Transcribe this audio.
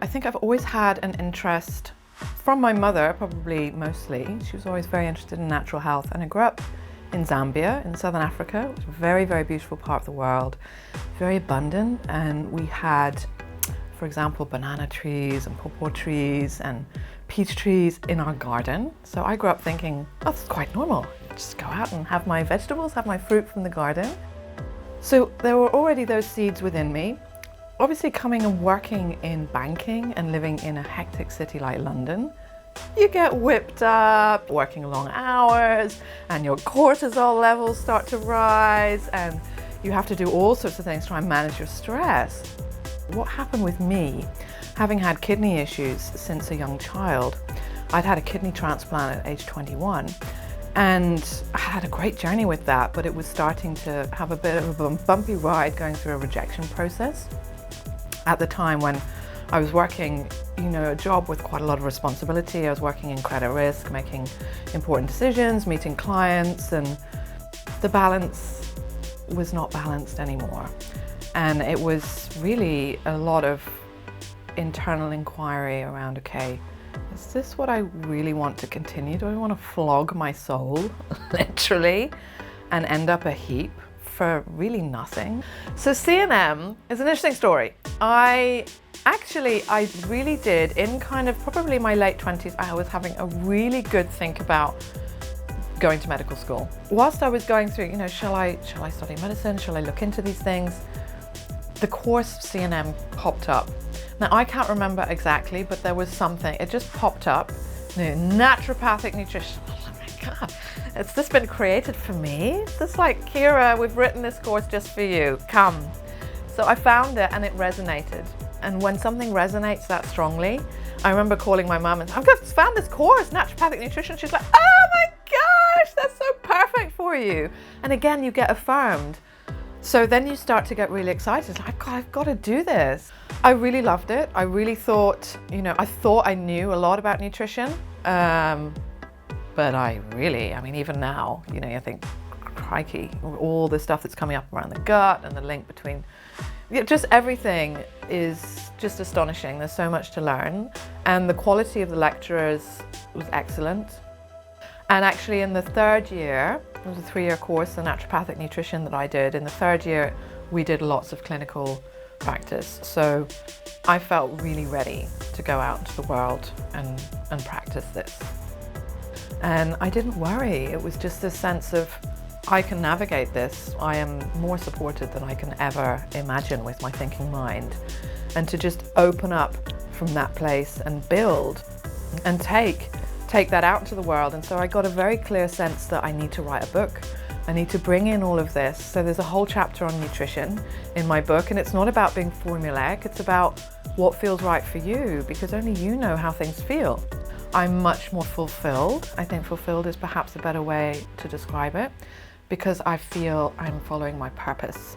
I think I've always had an interest from my mother, probably mostly. She was always very interested in natural health, and I grew up in Zambia, in Southern Africa, which is a very, very beautiful part of the world, very abundant, and we had, for example, banana trees and pawpaw trees and peach trees in our garden. So I grew up thinking, oh, that's quite normal. Just go out and have my vegetables, have my fruit from the garden. So there were already those seeds within me. Obviously, coming and working in banking and living in a hectic city like London, you get whipped up, working long hours, and your cortisol levels start to rise, and you have to do all sorts of things to try and manage your stress. What happened with me, having had kidney issues since a young child, I'd had a kidney transplant at age 21, and I had a great journey with that, but it was starting to have a bit of a bumpy ride going through a rejection process. At the time when I was working, a job with quite a lot of responsibility, I was working in credit risk, making important decisions, meeting clients, and the balance was not balanced anymore. And it was really a lot of internal inquiry around, okay, is this what I really want to continue? Do I want to flog my soul, literally, and end up a heap for really nothing? So CNM is an interesting story. I really did, in kind of probably my late 20s, I was having a really good think about going to medical school. Whilst I was going through, shall I study medicine? Shall I look into these things? The course CNM popped up. Now, I can't remember exactly, but there was something, it just popped up. Naturopathic nutrition. Oh my God, has this been created for me? It's just like, Ciara, we've written this course just for you, come. So I found it and it resonated. And when something resonates that strongly, I remember calling my mum and I've just found this course, Naturopathic Nutrition. She's like, oh my gosh, that's so perfect for you. And again, you get affirmed. So then you start to get really excited. Like, I've got to do this. I really loved it. I really thought, I thought I knew a lot about nutrition. But even now, you think, crikey, all the stuff that's coming up around the gut and the link between, just everything is just astonishing. There's so much to learn. And the quality of the lecturers was excellent. And actually in the third year, it was a 3-year course, the naturopathic nutrition that I did. In the third year, we did lots of clinical practice. So I felt really ready to go out into the world and practice this. And I didn't worry. It was just a sense of, I can navigate this. I am more supported than I can ever imagine with my thinking mind. And to just open up from that place and build and take that out into the world. And so I got a very clear sense that I need to write a book. I need to bring in all of this. So there's a whole chapter on nutrition in my book, and it's not about being formulaic, it's about what feels right for you, because only you know how things feel. I'm much more fulfilled. I think fulfilled is perhaps a better way to describe it, because I feel I'm following my purpose.